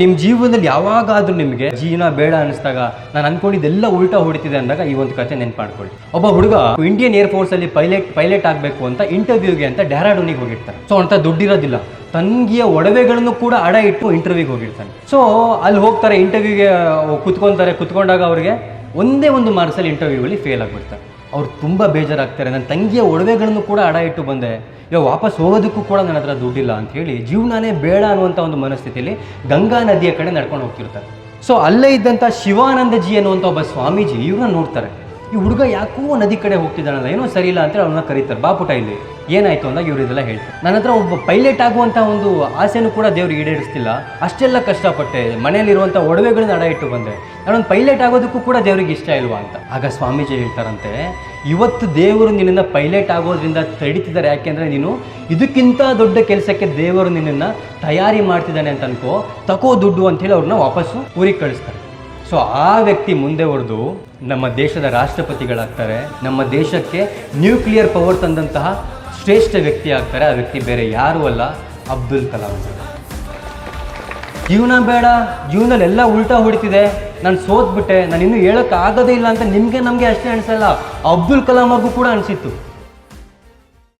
ನಿಮ್ಮ ಜೀವನದಲ್ಲಿ ಯಾವಾಗಾದ್ರೂ ನಿಮಗೆ ಜೀವನ ಬೇಡ ಅನಿಸಿದಾಗ ನಾನು ಅನ್ಕೊಂಡಿದ್ದೆಲ್ಲ ಉಲ್ಟಾ ಹೊಡಿತಿದೆ ಅಂದಾಗ ಈ ಒಂದು ಕಥೆ ನೆನ್ಪು ಮಾಡ್ಕೊಳ್ಳಿ. ಒಬ್ಬ ಹುಡುಗ ಇಂಡಿಯನ್ ಏರ್ ಫೋರ್ಸ್ ಅಲ್ಲಿ ಪೈಲಟ್ ಆಗಬೇಕು ಅಂತ ಇಂಟರ್ವ್ಯೂಗೆ ಅಂತ ಡೆಹ್ರಾಡೂನಿಗೆ ಹೋಗಿರ್ತಾನೆ. ಸೊ ಅಂತ ದುಡ್ಡಿರೋದಿಲ್ಲ, ತಂಗಿಯ ಒಡವೆಗಳನ್ನು ಕೂಡ ಅಡ ಇಟ್ಟು ಇಂಟರ್ವ್ಯೂಗೆ ಹೋಗಿರ್ತಾನೆ. ಸೊ ಅಲ್ಲಿ ಹೋಗ್ತಾರೆ, ಇಂಟರ್ವ್ಯೂಗೆ ಕುತ್ಕೊಂಡಾಗ ಅವ್ರಿಗೆ ಒಂದೇ ಒಂದು ಮಾರ್ಕ್ಸಲ್ಲಿ ಇಂಟರ್ವ್ಯೂವಲ್ಲಿ ಫೇಲ್ ಆಗಿಬಿಡ್ತಾರೆ. ಅವ್ರು ತುಂಬ ಬೇಜಾರಾಗ್ತಾರೆ. ನನ್ನ ತಂಗಿಯ ಒಡವೆಗಳನ್ನು ಕೂಡ ಅಡ ಇಟ್ಟು ಬಂದೆ, ಇವಾಗ ವಾಪಸ್ ಹೋಗೋದಕ್ಕೂ ಕೂಡ ನನ್ನ ಹತ್ರ ದುಡ್ಡಿಲ್ಲ ಅಂತ ಹೇಳಿ ಜೀವನನೇ ಬೇಡ ಅನ್ನುವಂಥ ಒಂದು ಮನಸ್ಥಿತಿಯಲ್ಲಿ ಗಂಗಾ ನದಿಯ ಕಡೆ ನಡ್ಕೊಂಡು ಹೋಗ್ತಿರ್ತಾರೆ. ಸೊ ಅಲ್ಲೇ ಇದ್ದಂಥ ಶಿವಾನಂದಜಿ ಅನ್ನುವಂಥ ಒಬ್ಬ ಸ್ವಾಮೀಜಿ ಇವ್ರನ್ನ ನೋಡ್ತಾರೆ. ಈ ಹುಡುಗ ಯಾಕೋ ನದಿ ಕಡೆ ಹೋಗ್ತಿದ್ದಾನಲ್ಲ, ಏನೋ ಸರಿ ಇಲ್ಲ ಅಂತೇಳಿ ಅವ್ರನ್ನ ಕರೀತಾರೆ. ಬಾಪುಟ ಇಲ್ಲಿ ಏನಾಯಿತು ಅಂದಾಗ ಇವರು ಇದೆಲ್ಲ ಹೇಳ್ತಾರೆ. ನನ್ನ ಹತ್ರ ಒಬ್ಬ ಪೈಲಟ್ ಆಗುವಂಥ ಒಂದು ಆಸೆನೂ ಕೂಡ ದೇವ್ರು ಈಡೇರಿಸ್ತಿಲ್ಲ, ಅಷ್ಟೆಲ್ಲ ಕಷ್ಟಪಟ್ಟೆ, ಮನೆಯಲ್ಲಿರುವಂಥ ಒಡವೆಗಳನ್ನ ಅಡ ಇಟ್ಟು ಬಂದೆ, ನಾನೊಂದು ಪೈಲಟ್ ಆಗೋದಕ್ಕೂ ಕೂಡ ದೇವ್ರಿಗೆ ಇಷ್ಟ ಇಲ್ವಾ ಅಂತ. ಆಗ ಸ್ವಾಮೀಜಿ ಹೇಳ್ತಾರಂತೆ, ಇವತ್ತು ದೇವರು ನಿನ್ನನ್ನು ಪೈಲಟ್ ಆಗೋದ್ರಿಂದ ತಡೀತಿದ್ದಾರೆ, ಯಾಕೆಂದರೆ ನೀನು ಇದಕ್ಕಿಂತ ದೊಡ್ಡ ಕೆಲಸಕ್ಕೆ ದೇವರು ನಿನ್ನನ್ನು ತಯಾರಿ ಮಾಡ್ತಿದ್ದಾನೆ ಅಂತ ಅನ್ಕೋ, ತಕೋ ದುಡ್ಡು ಅಂಥೇಳಿ ಅವ್ರನ್ನ ವಾಪಸ್ಸು ಊರಿಗೆ ಕಳಿಸ್ತಾರೆ. ಸೊ ಆ ವ್ಯಕ್ತಿ ಮುಂದೆ ಹೊಡೆದು ನಮ್ಮ ದೇಶದ ರಾಷ್ಟ್ರಪತಿಗಳಾಗ್ತಾರೆ, ನಮ್ಮ ದೇಶಕ್ಕೆ ನ್ಯೂಕ್ಲಿಯರ್ ಪವರ್ ತಂದಂತಹ ಶ್ರೇಷ್ಠ ವ್ಯಕ್ತಿ ಆಗ್ತಾರೆ. ಆ ವ್ಯಕ್ತಿ ಬೇರೆ ಯಾರೂ ಅಲ್ಲ, ಅಬ್ದುಲ್ ಕಲಾಂ. ಜೀವನ ಬೇಡ, ಜೀವನದಲ್ಲಿ ಎಲ್ಲ ಉಲ್ಟಾ ಹೊಡಿತಿದೆ, ನಾನು ಸೋತ್ಬಿಟ್ಟೆ, ನಾನು ಇನ್ನೂ ಹೇಳೋಕ್ಕಾಗೋದೇ ಇಲ್ಲ ಅಂತ ನಮಗೆ ಅಷ್ಟೇ ಅನಿಸಲ್ಲ, ಅಬ್ದುಲ್ ಕಲಾಂ ಅವ್ರಿಗೂ ಕೂಡ ಅನಿಸಿತ್ತು.